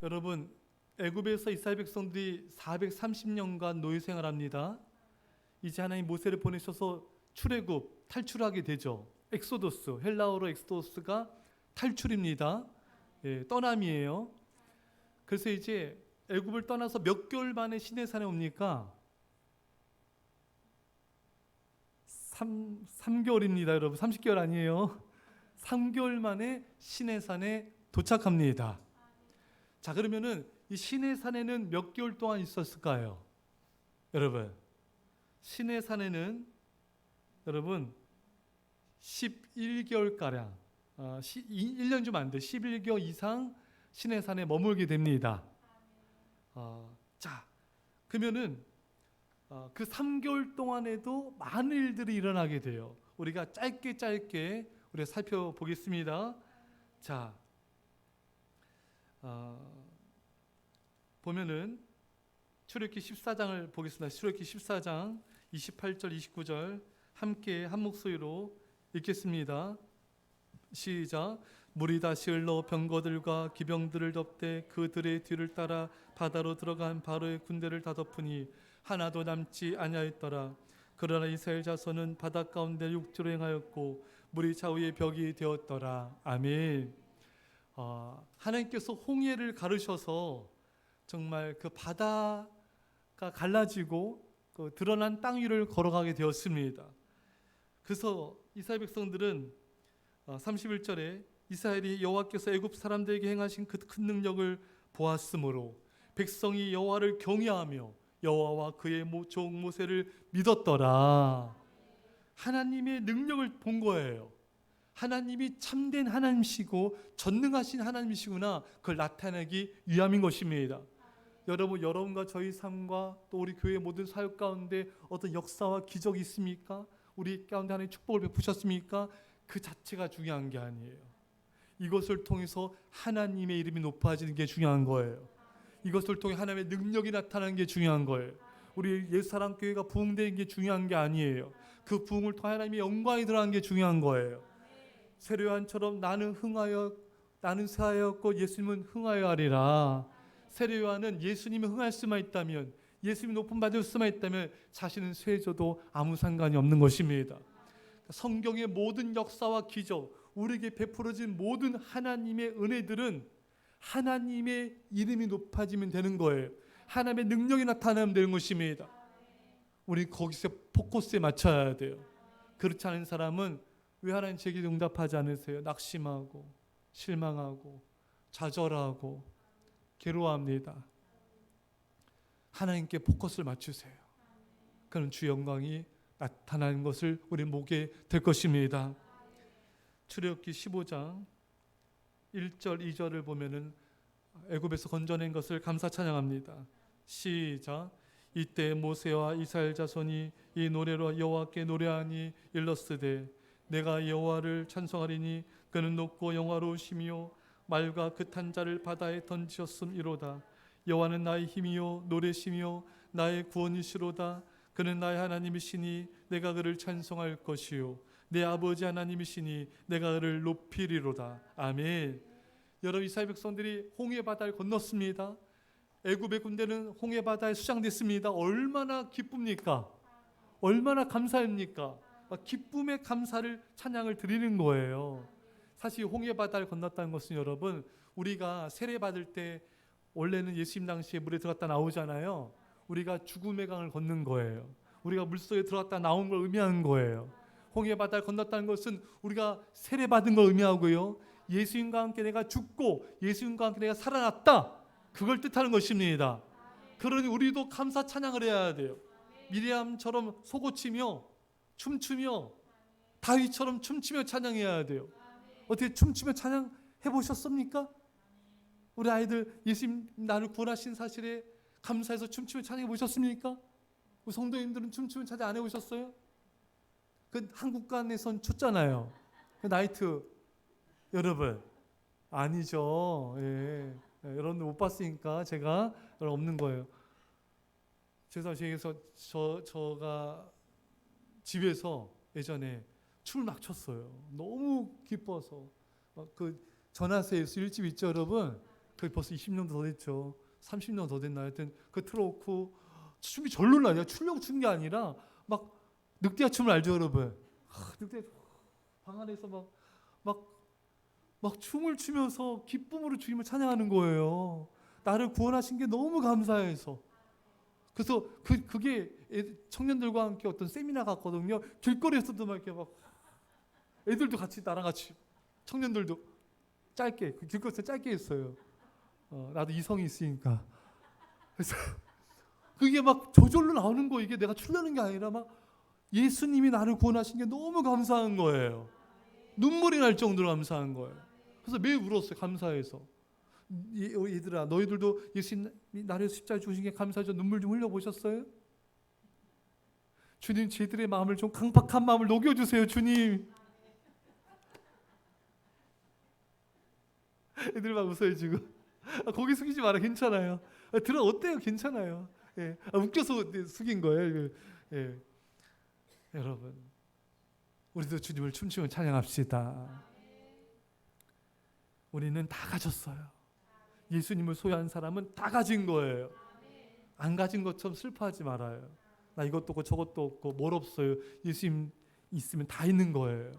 여러분, 애굽에서 이스라엘 백성들이 430년간 노예 생활합니다. 이제 하나님 모세를 보내셔서 출애굽, 탈출하게 되죠. 엑소도스, 헬라어로 엑소도스가 탈출입니다. 예, 떠남이에요. 그래서 이제 애굽을 떠나서 몇 개월 만에 시내산에 옵니까? 3개월입니다, 여러분. 30개월 아니에요. 3개월 만에 시내산에 도착합니다. 자, 그러면은 이 시내산에는 몇 개월 동안 있었을까요? 여러분, 시내산에는 여러분 11개월가량 1년 좀 안 돼. 11개월 이상 시내산에 머물게 됩니다. 자, 그러면은 그 3개월 동안에도 많은 일들이 일어나게 돼요. 우리가 짧게 우리가 살펴보겠습니다. 자, 보면은 출애굽기 14장을 보겠습니다. 출애굽기 14장 28절 29절 함께 한 목소리로 읽겠습니다. 시작. 물이 다시 흘러 병거들과 기병들을 덮되 그들의 뒤를 따라 바다로 들어간 바로의 군대를 다 덮으니 하나도 남지 아니하였더라. 그러나 이스라엘 자손은 바다 가운데 육지로 행하였고 물이 좌우의 벽이 되었더라. 아멘. 하나님께서 홍해를 가르셔서 정말 그 바다가 갈라지고 그 드러난 땅 위를 걸어가게 되었습니다. 그래서 이스라엘 백성들은 31절에 이스라엘이 여호와께서 애굽 사람들에게 행하신 그 큰 능력을 보았으므로 백성이 여호와를 경외하며 여호와와 그의 종 모세를 믿었더라. 하나님의 능력을 본 거예요. 하나님이 참된 하나님이시고 전능하신 하나님이시구나, 그걸 나타내기 위함인 것입니다. 여러분과 저희 삶과 또 우리 교회 모든 사역 가운데 어떤 역사와 기적이 있습니까? 우리 가운데 하나님의 축복을 베푸셨습니까? 그 자체가 중요한 게 아니에요. 이것을 통해서 하나님의 이름이 높아지는 게 중요한 거예요. 이것을 통해 하나님의 능력이 나타나는 게 중요한 거예요. 우리 옛사랑교회가 부흥되는 게 중요한 게 아니에요. 그 부흥을 통해 하나님의 영광이 드러나는 게 중요한 거예요. 세례요한처럼 나는 새하였고 예수님은 흥하여 하리라. 세례요한은 예수님이 흥할 수만 있다면, 예수님이 높임 받을 수만 있다면 자신은 쇠져도 아무 상관이 없는 것입니다. 성경의 모든 역사와 기적, 우리에게 베풀어진 모든 하나님의 은혜들은 하나님의 이름이 높아지면 되는 거예요. 하나님의 능력이 나타나면 되는 것입니다. 우리 거기서 포커스에 맞춰야 돼요. 그렇지 않은 사람은 왜 하나님 제게 응답하지 않으세요? 낙심하고 실망하고 좌절하고 괴로워합니다. 하나님께 포커스를 맞추세요. 그럼 주 영광이 나타나는 것을 우리 보게 될 것입니다. 출애굽기 15장 1절 2절을 보면은 애굽에서 건져낸 것을 감사 찬양합니다. 시작. 이때 모세와 이스라엘 자손이 이 노래로 여호와께 노래하니 일렀으되 내가 여호와를 찬송하리니 그는 높고 영화로우시며 말과 그 탄자를 바다에 던지셨음이로다. 여호와는 나의 힘이요 노래시며 나의 구원이시로다. 그는 나의 하나님이시니 내가 그를 찬송할 것이요 내 아버지 하나님이시니 내가 그를 높이리로다. 아멘. 여러분, 이스라엘 백성들이 홍해 바다를 건넜습니다. 애굽의 군대는 홍해 바다에 수장됐습니다. 얼마나 기쁩니까? 얼마나 감사합니까? 기쁨의 감사를 찬양을 드리는 거예요. 사실 홍해 바다를 건넜다는 것은 여러분, 우리가 세례 받을 때 원래는 예수님 당시에 물에 들어갔다 나오잖아요. 우리가 죽음의 강을 걷는 거예요. 우리가 물속에 들어갔다 나온 걸 의미하는 거예요. 홍해 바다를 건넜다는 것은 우리가 세례 받은 걸 의미하고요. 예수님과 함께 내가 죽고 예수님과 함께 내가 살아났다, 그걸 뜻하는 것입니다. 그러니 우리도 감사 찬양을 해야 돼요. 미리암처럼 속옷치며 춤추며 다윗처럼 춤추며 찬양해야 돼요. 어떻게 춤추며 찬양해 보셨습니까? 우리 아이들 예수님 나를 구원하신 사실에 감사해서 춤추며 찬양해 보셨습니까? 우리 성도님들은 춤추며 찬양 안 해보셨어요? 그 한국관에선 췄잖아요. 그 나이트. 여러분 아니죠. 예. 여러분들 못 봤으니까 제가 없는 거예요. 제가 저가 집에서 예전에 춤을 막 췄어요. 너무 기뻐서. 그 전하세 예수 1집 있죠, 여러분? 거의 벌써 20년도 더 됐죠. 30년 더 됐나 하여튼 그 틀어놓고 춤이 절로 나냐. 추려고 춘 게 아니라 막 늑대아 춤을 알죠 여러분? 늑대 방 안에서 막 춤을 추면서 기쁨으로 주님을 찬양하는 거예요. 나를 구원하신 게 너무 감사해서. 그래서 그게 청년들과 함께 어떤 세미나 갔거든요. 길거리에서도 막 이렇게 막 애들도 같이 나랑 같이 청년들도 짧게 길거리에서 짧게 했어요. 나도 이성이 있으니까. 그래서 그게 막 저절로 나오는 거. 이게 내가 추려는 게 아니라 막 예수님이 나를 구원하신 게 너무 감사한 거예요. 눈물이 날 정도로 감사한 거예요. 그래서 매일 울었어요. 감사해서. 얘들아 너희들도 예수님 나를 십자가에 죽으신 게 감사하죠. 눈물 좀 흘려보셨어요? 주님 저희들의 마음을 좀 강팍한 마음을 녹여주세요. 주님. 애들 막 웃어요 지금. 고개 숙이지 마라. 괜찮아요. 들어 어때요? 괜찮아요. 예. 웃겨서 숙인 거예요. 예. 여러분 우리도 주님을 춤추며 찬양합시다. 우리는 다 가졌어요. 예수님을 소유한 사람은 다 가진 거예요. 안 가진 것처럼 슬퍼하지 말아요. 나 이것도 없고 저것도 없고 뭘 없어요. 예수님 있으면 다 있는 거예요.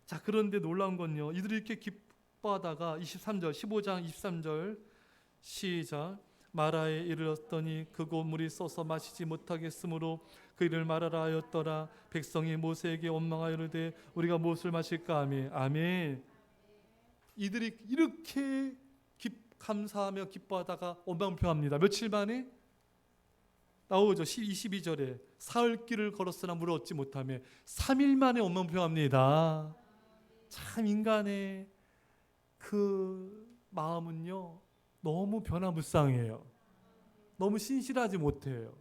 자, 그런데 놀라운 건요. 이들이 이렇게 기뻐하다가 23절 15장 23절 시작. 마라에 이르렀더니 그곳 물이 썩어 마시지 못하겠으므로 그 일을 말하라 하였더라. 백성이 모세에게 원망하여 이르되 우리가 무엇을 마실까 하며. 아멘. 이들이 이렇게 감사하며 기뻐하다가 원망평합니다. 며칠 만에 나오죠. 22절에 사흘길을 걸었으나 물을 얻지 못하며 3일 만에 원망평합니다. 참 인간의 그 마음은요 너무 변화무쌍해요. 너무 신실하지 못해요.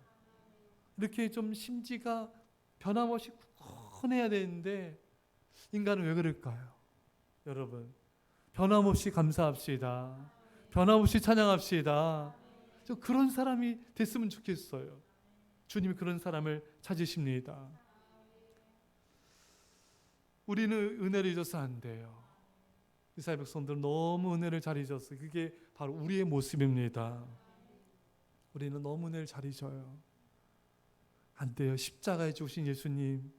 이렇게 좀 심지가 변함없이 굳건해야 되는데 인간은 왜 그럴까요? 여러분 변함없이 감사합시다. 변함없이 찬양합시다. 저 그런 사람이 됐으면 좋겠어요. 주님이 그런 사람을 찾으십니다. 우리는 은혜를 잊어서 안 돼요. 이스라엘 백성들은 너무 은혜를 잘 잊었어요. 그게 바로 우리의 모습입니다. 우리는 너무 은혜를 잘 잊어요. 안 돼요. 십자가에 죽으신 예수님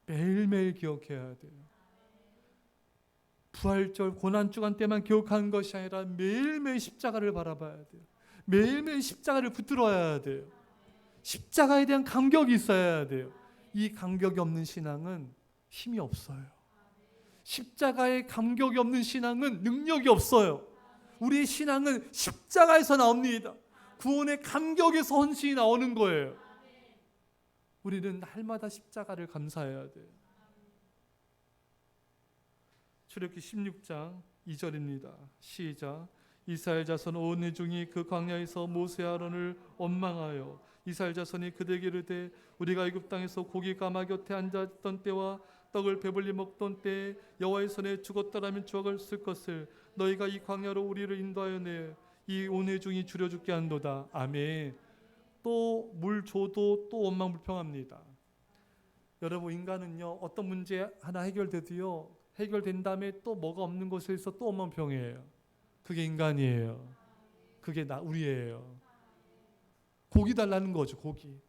매일매일 기억해야 돼요. 부활절 고난주간 때만 기억하는 것이 아니라 매일매일 십자가를 바라봐야 돼요. 매일매일 십자가를 붙들어야 돼요. 십자가에 대한 감격이 있어야 돼요. 이 감격이 없는 신앙은 힘이 없어요. 십자가에 감격이 없는 신앙은 능력이 없어요. 우리의 신앙은 십자가에서 나옵니다. 구원의 감격에서 헌신이 나오는 거예요. 우리는 날마다 십자가를 감사해야 돼요. 출애굽기 16장 2절입니다. 시작. 이스라엘 자손 온 회중이 그 광야에서 모세 아론을 원망하여 이스라엘 자손이 그들에게 이르되 우리가 애굽 땅에서 고기 가마 곁에 앉았던 때와 떡을 배불리 먹던 때에 여호와의 손에 죽었더라면 죽었을 것을 너희가 이 광야로 우리를 인도하여 내 이 온 회중이 줄여 죽게 한도다. 아멘. 또 물 줘도 또 원망불평합니다. 여러분 인간은요 어떤 문제 하나 해결돼도요 해결된 다음에 또 뭐가 없는 곳에서 또 원망평해요. 그게 인간이에요. 그게 우리예요. 고기 달라는 거죠. 고기.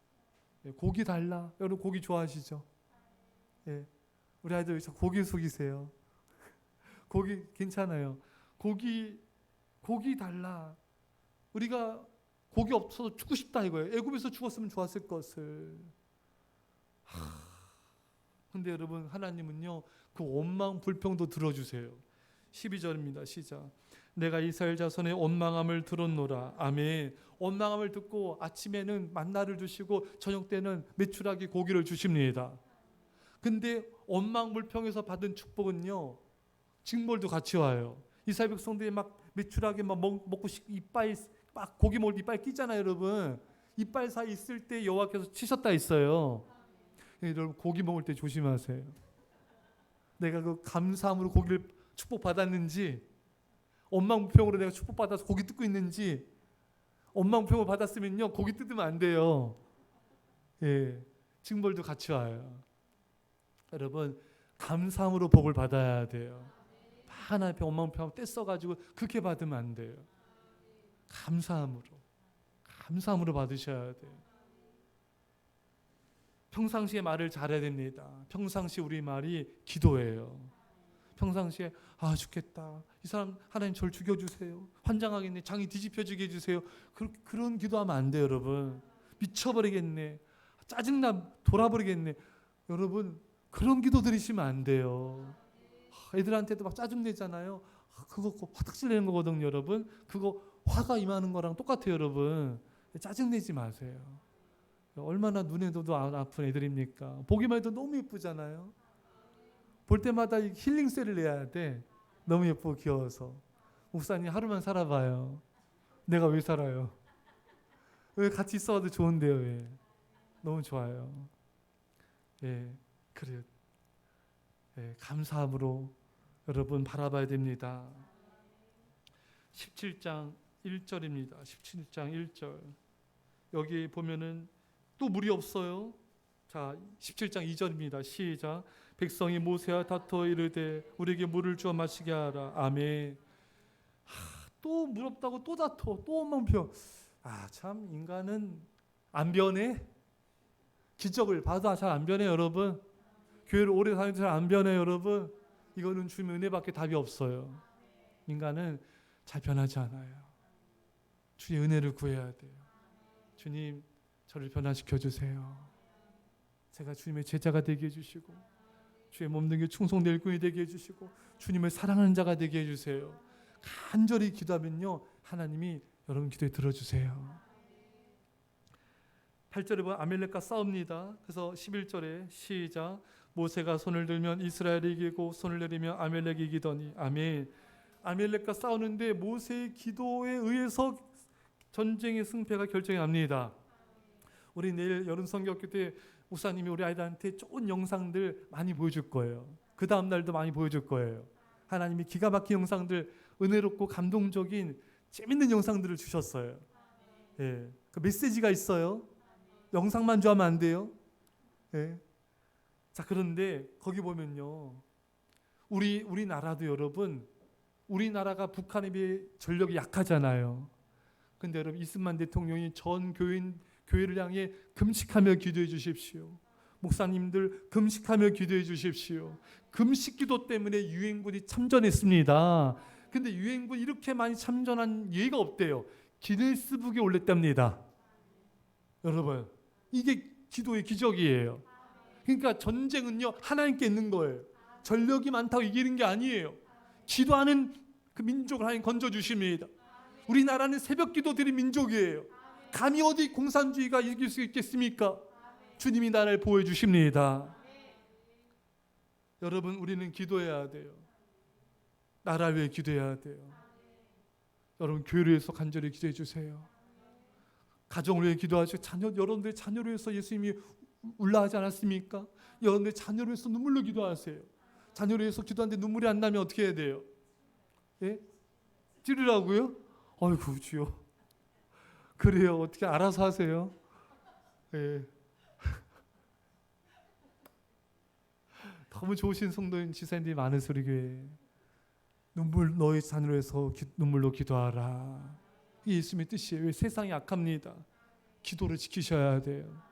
고기 달라. 여러분 고기 좋아하시죠? 예. 우리 아이들 고기 속이세요. 고기 괜찮아요. 고기 달라. 우리가 고기 없어서 죽고 싶다 이거예요. 애굽에서 죽었으면 좋았을 것을. 근데 여러분 하나님은요 그 원망 불평도 들어주세요. 12절입니다. 시작. 내가 이스라엘 자손의 원망함을 들었노라. 아멘. 원망함을 듣고 아침에는 만나를 주시고 저녁 때는 메추라기 고기를 주십니다. 근데 원망 불평에서 받은 축복은요 징벌도 같이 와요. 이스라엘 백성들이 막 메추라기 막 먹고 이빨 막 고기 먹을 때 이빨 끼잖아요, 여러분. 이빨 사이 있을 때 여호와께서 치셨다 했어요. 여러분 고기 먹을 때 조심하세요. 내가 그 감사함으로 고기를 축복받았는지 원망불평으로 내가 축복받아서 고기 뜯고 있는지 원망불평을 받았으면요 고기 뜯으면 안 돼요. 예, 징벌도 같이 와요. 여러분 감사함으로 복을 받아야 돼요. 하나님 앞에 원망표 떼써가지고 그렇게 받으면 안 돼요. 감사함으로 받으셔야 돼요. 평상시에 말을 잘해야 됩니다. 평상시 우리 말이 기도예요. 평상시에 죽겠다. 이 사람 하나님 저를 죽여주세요. 환장하겠네. 장이 뒤집혀지게 해주세요. 그런 기도하면 안 돼요, 여러분. 미쳐버리겠네. 짜증나 돌아버리겠네. 여러분 그런 기도 드리시면 안 돼요. 애들한테도 막 짜증내잖아요. 그거 화딱질 내는 거거든요, 여러분. 그거 화가 임하는 거랑 똑같아요, 여러분. 짜증내지 마세요. 얼마나 눈에도 안 아픈 애들입니까? 보기만 해도 너무 예쁘잖아요. 볼 때마다 힐링세를 내야 돼. 너무 예쁘고 귀여워서. 목사님 하루만 살아봐요. 내가 왜 살아요? 왜 같이 있어도 좋은데요, 왜? 너무 좋아요. 예, 그래요. 예, 감사함으로 여러분 바라봐야 됩니다. 17장 1절입니다. 17장 1절. 여기 보면은 또 물이 없어요. 자, 17장 2절입니다. 시작. 백성이 모세와 다투어 이르되 우리에게 물을 주어 마시게 하라. 아멘. 또 물 없다고 또 다투어 또 원망표. 참 인간은 안 변해. 기적을 봐도 잘 안 변해, 여러분. 교회를 오래 다니도 잘 안 변해, 여러분. 이거는 주님의 은혜밖에 답이 없어요. 인간은 잘 변하지 않아요. 주의 은혜를 구해야 돼요. 주님, 저를 변화시켜 주세요. 제가 주님의 제자가 되게 해주시고 주의 몸등에 충성될 군이 되게 해주시고 주님을 사랑하는 자가 되게 해주세요. 간절히 기도하면요, 하나님이 여러분 기도에 들어주세요. 8절에 보면 아멜렉과 싸웁니다. 그래서 11절에 시작. 모세가 손을 들면 이스라엘이 이기고 손을 내리면 아멜렉이 이기더니. 아멘. 아멜렉과 싸우는데 모세의 기도에 의해서 전쟁의 승패가 결정이 납니다. 우리 내일 여름 성경학교 때 목사님이 우리 아이들한테 좋은 영상들 많이 보여줄 거예요. 그 다음 날도 많이 보여줄 거예요. 하나님이 기가 막힌 영상들, 은혜롭고 감동적인 재밌는 영상들을 주셨어요. 예, 그 메시지가 있어요. 영상만 좋아하면 안 돼요. 예. 자, 그런데 거기 보면요, 우리나라도 여러분, 우리나라가 북한에 비해 전력이 약하잖아요. 근데 여러분 이승만 대통령이 전 교회를 향해 금식하며 기도해 주십시오. 목사님들 금식하며 기도해 주십시오. 금식 기도 때문에 유엔군이 참전했습니다. 근데 유엔군 이렇게 많이 참전한 예가 없대요. 기네스북에 올렸답니다. 여러분, 이게 기도의 기적이에요. 그러니까 전쟁은요, 하나님께 있는 거예요. 전력이 많다고 이기는 게 아니에요. 기도하는 그 민족을 하나님 건져주십니다. 우리나라는 새벽 기도 드린 민족이에요. 감히 어디 공산주의가 이길 수 있겠습니까? 주님이 나라를 보호해 주십니다. 여러분, 우리는 기도해야 돼요. 나라를 위해 기도해야 돼요. 여러분, 교회를 위해서 간절히 기도해 주세요. 가정을 위해 기도하시고 여러분들의 자녀를 위해서 예수님이 울라하지 않았습니까? 여러분들의 자녀를 위해서 눈물로 기도하세요. 자녀를 위해서 기도하는데 눈물이 안 나면 어떻게 해야 돼요? 예? 찌르라고요? 아이고 주여. 그래요. 어떻게 알아서 하세요? 예. 너무 좋으신 성도인 지사님들이 많은 우리 교회. 너희 자녀를 위해서 눈물로 기도하라. 이게 예수님의 뜻이에요. 왜 세상이 약합니다. 기도를 지키셔야 돼요.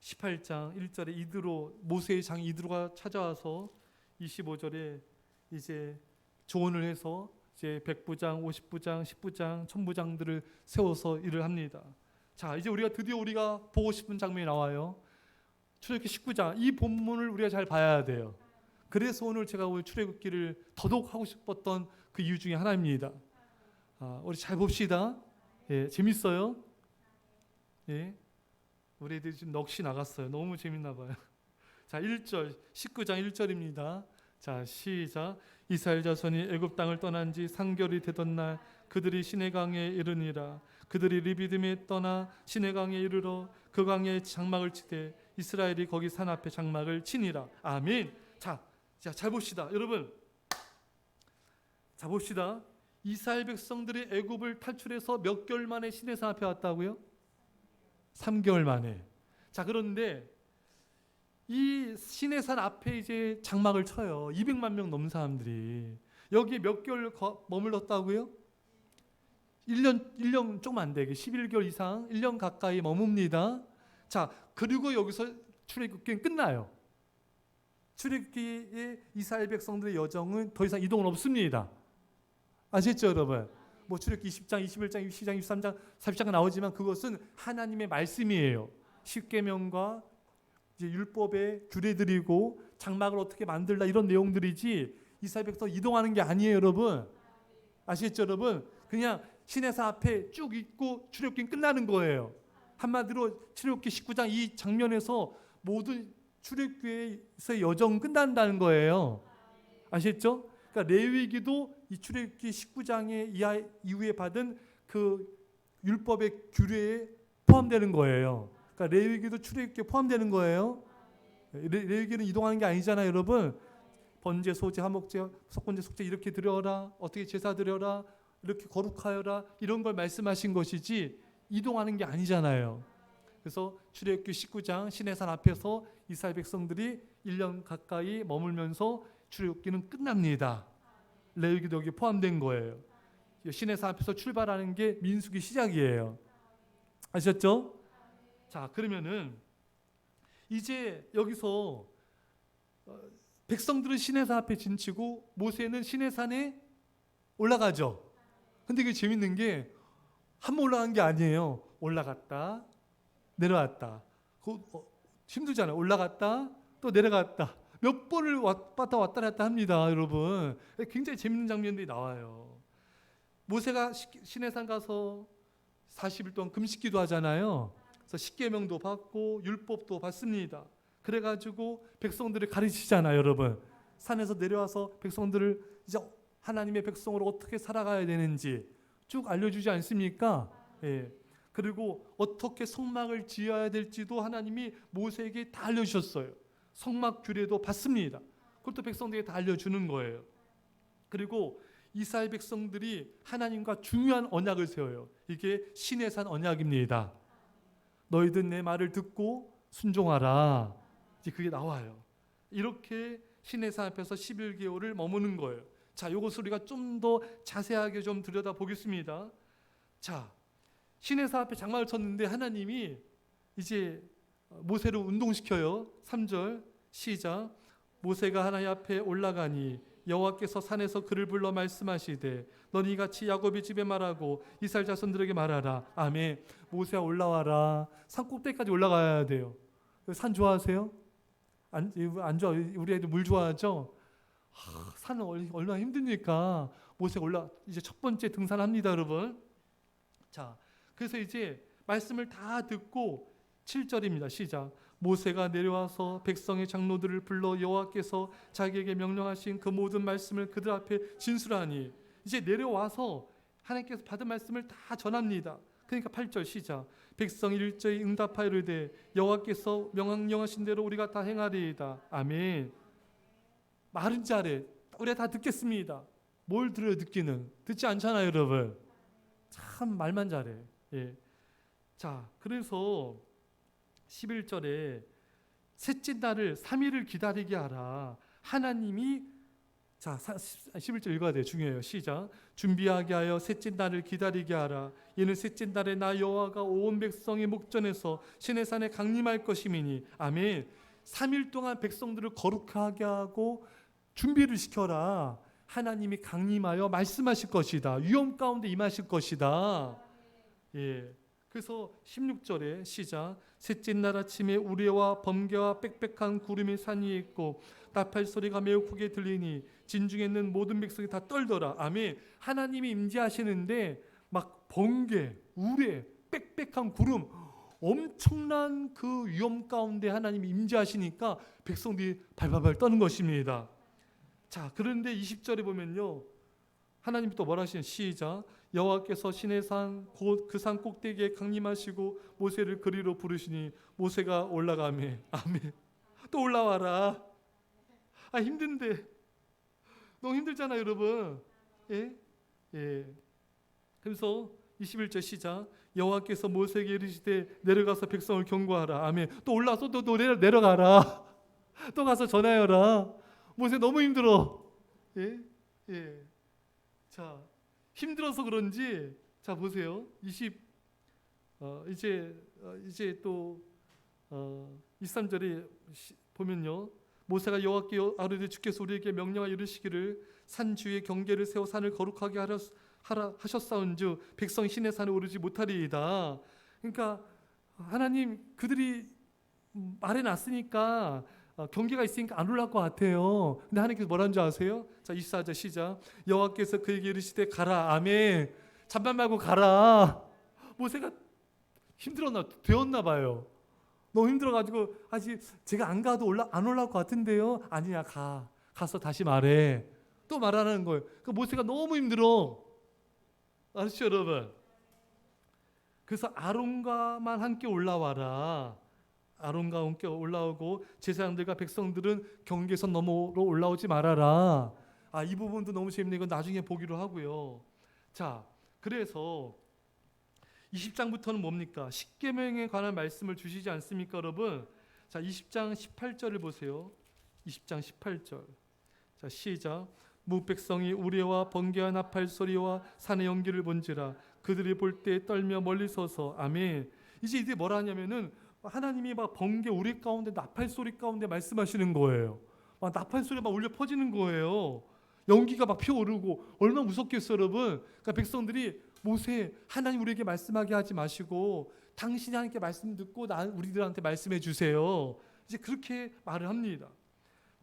18장 1절에 모세의 장 이드로가 찾아와서 25절에 이제 조언을 해서 이제 100부장, 50부장, 10부장, 1000부장들을 세워서 일을 합니다. 자, 이제 드디어 우리가 보고 싶은 장면이 나와요. 출애굽기 19장. 이 본문을 우리가 잘 봐야 돼요. 그래서 오늘 제가 출애굽기를 더더욱 하고 싶었던 그 이유 중에 하나입니다. 우리 잘 봅시다. 예, 재밌어요? 예. 우리 애들이 지금 넋이 나갔어요. 너무 재밌나 봐요. 자, 1절, 19장 1절입니다. 자, 시작. 이스라엘 자손이 애굽 땅을 떠난 지 상결이 되던 날 그들이 시내강에 이르니라. 그들이 리비딤에 떠나 시내강에 이르러 그 강에 장막을 치되 이스라엘이 거기 산 앞에 장막을 치니라. 아멘. 자, 잘 봅시다. 여러분, 자 봅시다. 이스라엘 백성들이 애굽을 탈출해서 몇 개월 만에 시내산 앞에 왔다고요? 3개월 만에. 자, 그런데 이 시내산 앞에 이제 장막을 쳐요. 200만 명 넘는 사람들이. 여기에 몇 개월 머물렀다고요? 1년 조금 안 되게 11개월 이상 1년 가까이 머뭅니다. 자, 그리고 여기서 출애굽기는 끝나요. 출애굽기의 이스라엘 백성들의 여정은 더 이상 이동은 없습니다. 아시죠, 여러분? 뭐 출애굽기 20장, 21장, 22장, 23장, 40장가 나오지만 그것은 하나님의 말씀이에요. 십계명과 이제 율법의 규례들이고 장막을 어떻게 만들라 이런 내용들이지 이스라엘 백성 이동하는 게 아니에요, 여러분. 아시겠죠, 여러분? 그냥 시내산 앞에 쭉 있고 출애굽기는 끝나는 거예요. 한마디로 출애굽기 19장 이 장면에서 모든 출애굽기에서의 여정은 끝난다는 거예요. 아시겠죠? 그러니까 레위기도 이 출애굽기 19장의 이후에 받은 그 율법의 규례에 포함되는 거예요. 그러니까 레위기도 출애굽기에 포함되는 거예요. 레위기는 이동하는 게 아니잖아요, 여러분. 번제, 소제, 화목제, 속건제, 속제 이렇게 드려라, 어떻게 제사 드려라, 이렇게 거룩하여라 이런 걸 말씀하신 것이지 이동하는 게 아니잖아요. 그래서 출애굽기 19장 시내산 앞에서 이스라엘 백성들이 1년 가까이 머물면서 출애굽기는 끝납니다. 레위기도 여기 포함된 거예요. 시내산 앞에서 출발하는 게 민수기 시작이에요. 아셨죠? 자, 그러면은 이제 여기서 백성들은 시내산 앞에 진치고 모세는 시내산에 올라가죠. 근데 이게 재밌는 게 한 번 올라간 게 아니에요. 올라갔다 내려왔다. 힘들잖아요. 올라갔다 또 내려갔다. 몇 번을 왔다 갔다 합니다, 여러분. 굉장히 재밌는 장면들이 나와요. 모세가 시내산 가서 40일 동안 금식기도 하잖아요. 그래서 십계명도 받고 율법도 받습니다. 그래가지고 백성들을 가르치잖아요, 여러분. 산에서 내려와서 백성들을 이제 하나님의 백성으로 어떻게 살아가야 되는지 쭉 알려주지 않습니까? 예. 그리고 어떻게 성막을 지어야 될지도 하나님이 모세에게 다 알려주셨어요. 성막 규례도 받습니다. 그것도 백성들에게 다 알려주는 거예요. 그리고 이스라엘 백성들이 하나님과 중요한 언약을 세워요. 이게 시내산 언약입니다. 너희들 내 말을 듣고 순종하라. 이제 그게 나와요. 이렇게 시내산 앞에서 11개월을 머무는 거예요. 자, 요것을 우리가 좀 더 자세하게 좀 들여다 보겠습니다. 자, 시내산 앞에 장막을 쳤는데 하나님이 이제 모세를 운동시켜요. 3절 시작. 모세가 하나님 앞에 올라가니 여호와께서 산에서 그를 불러 말씀하시되 너는 이같이 야곱의 집에 말하고 이스라엘 자손들에게 말하라. 아멘. 모세야 올라와라. 산 꼭대기까지 올라가야 돼요. 산 좋아하세요? 안 좋아. 우리 애들 물 좋아하죠? 산은 얼마나 힘드니까 모세가 이제 첫 번째 등산합니다, 여러분. 자, 그래서 이제 말씀을 다 듣고 7절입니다. 시작. 모세가 내려와서 백성의 장로들을 불러 여호와께서 자기에게 명령하신 그 모든 말씀을 그들 앞에 진술하니 이제 내려와서 하나님께서 받은 말씀을 다 전합니다. 그러니까 8절 시작. 백성이 일제히 응답하여 이르되 여호와께서 명령하신 대로 우리가 다 행하리이다. 아멘. 말은 잘해. 우리가 다 듣겠습니다. 뭘 들어요, 듣기는? 듣지 않잖아요, 여러분. 참 말만 잘해. 예. 자, 그래서 11절에 셋째 날을 3일을 기다리게 하라. 하나님이 11절 읽어야 돼요. 중요해요. 시작. 준비하게 하여 셋째 날을 기다리게 하라. 이는 셋째 날에 나 여호와가 온 백성의 목전에서 시내산에 강림할 것임이니. 아멘. 3일 동안 백성들을 거룩하게 하고 준비를 시켜라. 하나님이 강림하여 말씀하실 것이다. 위험 가운데 임하실 것이다. 예. 그래서 16절에 시작. 셋째 날 아침에 우레와 번개와 빽빽한 구름이 산 위에 있고 나팔 소리가 매우 크게 들리니 진중에 있는 모든 백성이 다 떨더라. 아멘. 하나님이 임재하시는데 막 번개, 우레, 빽빽한 구름, 엄청난 그 위험 가운데 하나님이 임재하시니까 백성들이 발발발 떠는 것입니다. 자, 그런데 20절에 보면요, 하나님이 또 뭐라 하시는 시작. 여호와께서 시내산 곧 그 산 꼭대기에 강림하시고 모세를 그리로 부르시니 모세가 올라가매. 아멘. 또 올라와라. 힘든데 너무 힘들잖아요, 여러분. 예? 예. 그래서 21절 시작. 여호와께서 모세에게 이르시되 내려가서 백성을 경고하라. 아멘. 또 올라서 또 내려가라. 또 가서 전하여라. 모세 너무 힘들어. 예? 예. 자, 힘들어서 그런지 자 보세요. 이제 또 23절에 보면요. 모세가 여호와께 아뢰되 주께서 우리에게 명령하여 이르시기를 산 주위에 경계를 세워 산을 거룩하게 하라 하셨사온즉 백성 신의 산에 오르지 못하리이다. 그러니까 하나님 그들이 말해놨으니까 경계가 있으니까 안 올라갈 것 같아요. 근데 하나님께서 뭐라는 줄 아세요? 자 24절 시작. 여호와께서 그에게 이르시되 가라. 아멘. 잠만 말고 가라. 모세가 되었나 봐요. 너무 힘들어가지고 아직 제가 안 가도 안 올라올 것 같은데요. 아니야 가서 다시 말해. 또 말하는 거예요. 그 모세가 너무 힘들어. 아시죠 여러분? 그래서 아론과만 함께 올라와라. 아론과 함께 올라오고 제사장들과 백성들은 경계선 너머로 올라오지 말아라. 이 부분도 너무 재밌네요. 이건 나중에 보기로 하고요. 자, 그래서 20장부터는 뭡니까? 십계명에 관한 말씀을 주시지 않습니까, 여러분? 자, 20장 18절을 보세요. 20장 18절. 자, 시작. 무백성이 우레와 번개와 나팔 소리와 산의 연기를 본지라 그들이 볼 때 떨며 멀리 서서 아멘. 이제 뭐라 하냐면은 하나님이 막 번개 우레 가운데 나팔 소리 가운데 말씀하시는 거예요. 막 나팔 소리 막 울려 퍼지는 거예요. 연기가 막 피어오르고 얼마나 무섭겠어요, 여러분. 그러니까 백성들이 모세 하나님 우리에게 말씀하게 하지 마시고 당신이 하나님께 말씀 듣고 우리들한테 말씀해 주세요. 이제 그렇게 말을 합니다.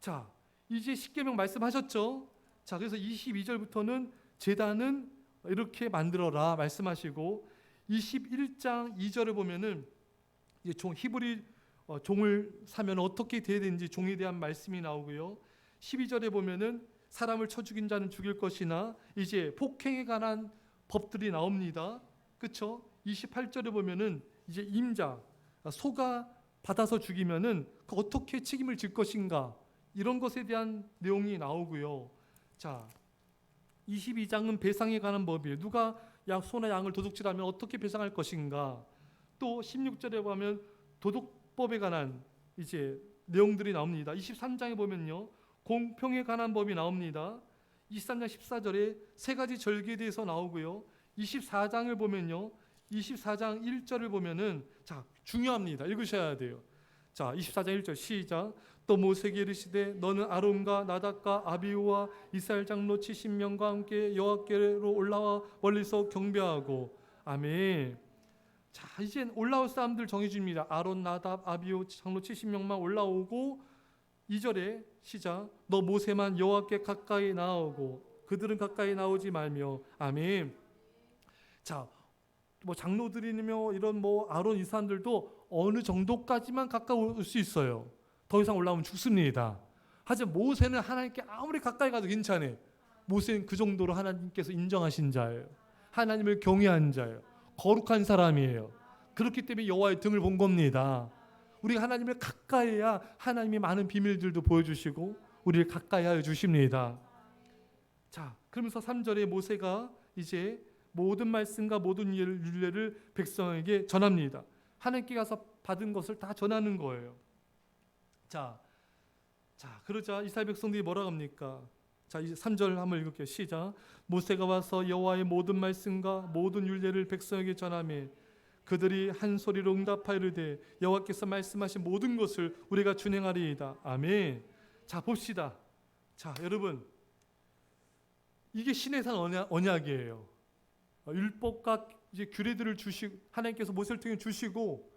자, 이제 십계명 말씀하셨죠? 자, 그래서 22절부터는 제단은 이렇게 만들어라 말씀하시고 21장 2절을 보면은 이제 히브리 종을 사면 어떻게 돼야 되는지 종에 대한 말씀이 나오고요. 12절에 보면은 사람을 쳐 죽인 자는 죽일 것이나 이제 폭행에 관한 법들이 나옵니다. 그렇죠? 28절에 보면은 이제 임자 소가 받아서 죽이면은 어떻게 책임을 질 것인가 이런 것에 대한 내용이 나오고요. 자, 22장은 배상에 관한 법이에요. 누가 소나 양을 도둑질하면 어떻게 배상할 것인가. 또 16절에 보면 도덕법에 관한 이제 내용들이 나옵니다. 23장에 보면요. 공평에 관한 법이 나옵니다. 23장 14절에 세 가지 절기에 대해서 나오고요. 24장을 보면요. 24장 1절을 보면은 자, 중요합니다. 읽으셔야 돼요. 자, 24장 1절 시작. 또 모세에게 이르시되 너는 아론과 나답과 아비후와 이스라엘 장로 70명과 함께 여호와께로 올라와 멀리서 경배하고 아멘. 자, 이제 올라올 사람들 정해줍니다. 아론, 나답, 아비후 장로 70명만 올라오고 2절에 시작. 너 모세만 여호와께 가까이 나오고 그들은 가까이 나오지 말며 아멘. 자, 뭐 장로들이며 이런 뭐 아론 이 사람들도 어느 정도까지만 가까울 수 있어요. 더 이상 올라오면 죽습니다. 하지만 모세는 하나님께 아무리 가까이 가도 괜찮아요. 모세는 그 정도로 하나님께서 인정하신 자예요. 하나님을 경외한 자예요. 거룩한 사람이에요. 그렇기 때문에 여호와의 등을 본 겁니다. 우리가 하나님을 가까이 해야 하나님이 많은 비밀들도 보여주시고 우리를 가까이 하여 주십니다. 자, 그러면서 3절에 모세가 이제 모든 말씀과 모든 율례를 백성에게 전합니다. 하나님께 가서 받은 것을 다 전하는 거예요. 자, 그러자 이스라엘 백성들이 뭐라고 합니까? 자, 이제 3절 한번 읽을게요. 시작. 모세가 와서 여호와의 모든 말씀과 모든 율례를 백성에게 전하며 그들이 한 소리로 응답하이르되 여호와께서 말씀하신 모든 것을 우리가 준행하리이다. 아멘. 자, 봅시다. 자, 여러분, 이게 신의 산 언약이에요. 율법과 이제 규례들을 주시고 하나님께서 모세를 통해 주시고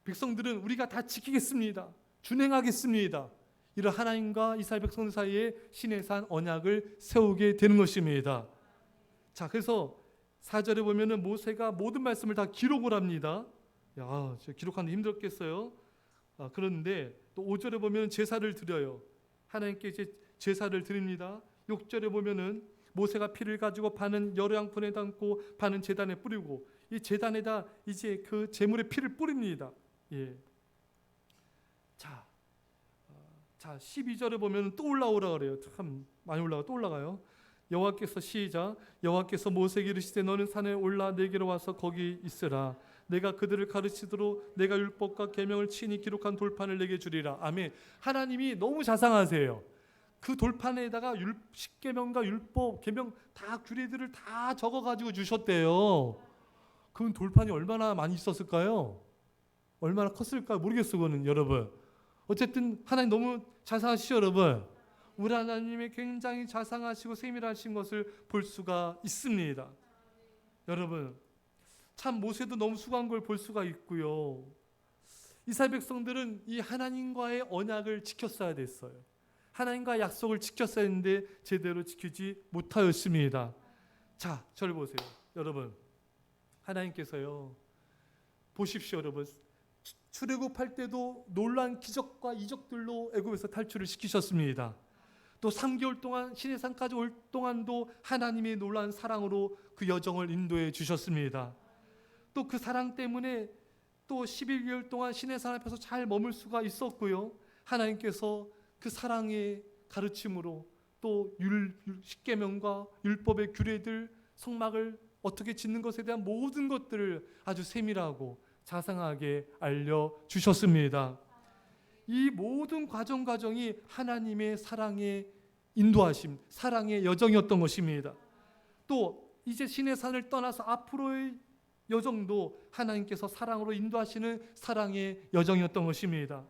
백성들은 우리가 다 지키겠습니다. 준행하겠습니다. 이런 하나님과 이스라엘 백성들 사이에 신의 산 언약을 세우게 되는 것입니다. 자, 그래서 4절에 보면은 모세가 모든 말씀을 다 기록을 합니다. 야, 기록하는데 힘들었겠어요. 그런데 또 5절에 보면 제사를 드려요. 하나님께 이제 제사를 드립니다. 6절에 보면은 모세가 피를 가지고 반은 여러 양푼에 담고 반은 제단에 뿌리고 이 제단에다 이제 그 제물의 피를 뿌립니다. 예. 자, 12절에 보면 또 올라오라 그래요. 참 많이 또 올라가요. 여호와께서 시작. 여호와께서 모세에게 이르시되 너는 산에 올라 내게로 와서 거기 있으라. 내가 그들을 가르치도록 내가 율법과 계명을 친히 기록한 돌판을 내게 주리라. 아멘. 하나님이 너무 자상하세요. 그 돌판에다가 십계명과 율법, 계명 다 규례들을 다 적어가지고 주셨대요. 그럼 돌판이 얼마나 많이 있었을까요? 얼마나 컸을까 모르겠어요. 그거는 여러분. 어쨌든 하나님 너무 자상하시죠 여러분. 우리 하나님이 굉장히 자상하시고 세밀하신 것을 볼 수가 있습니다. 여러분, 참 모세도 너무 수고한 걸 볼 수가 있고요. 이스라엘 백성들은 이 하나님과의 언약을 지켰어야 됐어요. 하나님과의 약속을 지켰어야 했는데 제대로 지키지 못하였습니다. 자, 저를 보세요. 여러분, 하나님께서요, 보십시오 여러분. 출애굽할 때도 놀라운 기적과 이적들로 애굽에서 탈출을 시키셨습니다. 또 3개월 동안 시내산까지 올 동안도 하나님의 놀라운 사랑으로 그 여정을 인도해 주셨습니다. 또 그 사랑 때문에 또 11개월 동안 시내산 앞에서 잘 머물 수가 있었고요. 하나님께서 그 사랑의 가르침으로 또 십계명과 율법의 규례들, 성막을 어떻게 짓는 것에 대한 모든 것들을 아주 세밀하고 자상하게 알려주셨습니다. 이 모든 과정이 하나님의 사랑의 인도하심, 사랑의 여정이었던 것입니다. 또 이제 시내산을 떠나서 앞으로의 여정도 하나님께서 사랑으로 인도하시는 사랑의 여정이었던 것입니다.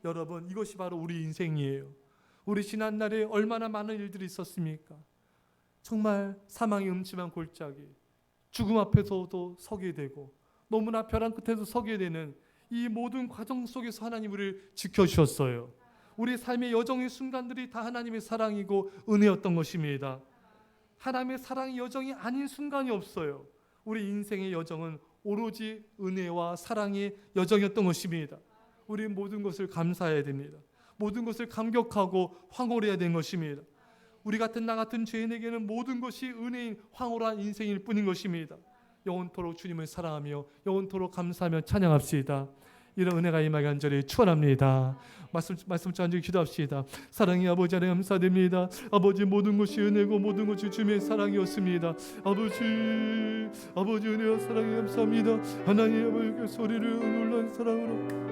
여러분, 이것이 바로 우리 인생이에요. 우리 지난날에 얼마나 많은 일들이 있었습니까? 정말 사망의 음침한 골짜기, 죽음 앞에서도 서게 되고 너무나 벼랑 끝에서 서게 되는 이 모든 과정 속에서 하나님 우리를 지켜주셨어요. 우리 삶의 여정의 순간들이 다 하나님의 사랑이고 은혜였던 것입니다. 하나님의 사랑의 여정이 아닌 순간이 없어요. 우리 인생의 여정은 오로지 은혜와 사랑의 여정이었던 것입니다. 우리 모든 것을 감사해야 됩니다. 모든 것을 감격하고 황홀해야 되는 것입니다. 우리 같은 나 같은 죄인에게는 모든 것이 은혜인 황홀한 인생일 뿐인 것입니다. 영원토록 주님을 사랑하며 영원토록 감사하며 찬양합시다. 이런 은혜가 임하게 간절히 축원합니다. 말씀 전주 기도합시다. 사랑의 아버지 하나님 감사드립니다. 아버지 모든 것이 은혜고 모든 것이 주님의 사랑이었습니다. 아버지 은혜와 사랑에 감사합니다. 하나님 아버지의 소리를 놀란 사랑으로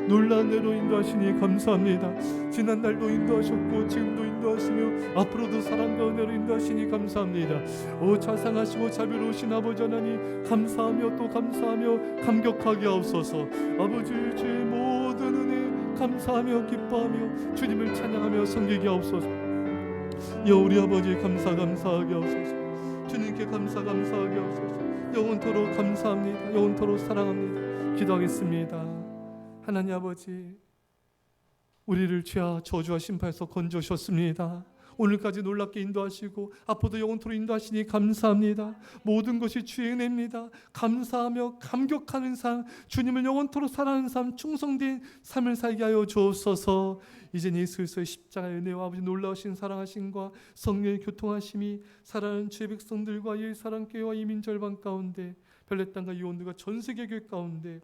놀란 대로 인도하시니 감사합니다. 지난날도 인도하셨고 지금도 인도하시며 앞으로도 사랑과 은혜로 인도하시니 감사합니다. 오 자상하시고 자비로우신 아버지 하나님 감사하며 또 감사하며 감격하게 하옵소서. 아버지 주의 모든 은혜 감사하며 기뻐하며 주님을 찬양하며 섬기게 하옵소서. 우리 아버지 감사하게 하옵소서. 주님께 감사하게 하옵소서. 영원토록 감사합니다. 영원토록 사랑합니다. 기도하겠습니다. 하나님 아버지, 우리를 죄와 저주와 심판에서 건져주셨습니다. 오늘까지 놀랍게 인도하시고 앞으로도 영원토록 인도하시니 감사합니다. 모든 것이 주의 은혜입니다. 감사하며 감격하는 삶, 주님을 영원토록 사랑하는 삶, 충성된 삶을 살게 하여 주옵소서. 이제 예수 그리스도의 십자가의 은혜와 아버지 놀라우신 사랑하심과 성령의 교통하심이 사랑하는 주의 백성들과 이 사랑교회와 이민 절반 가운데 별내 땅과 이온들과 전 세계 교회 가운데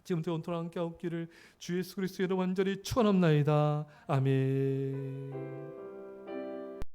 지금부터 영원토록 함께 하옵기를 주 예수 그리스도의 이름으로 완전히 축원합나이다. 아멘.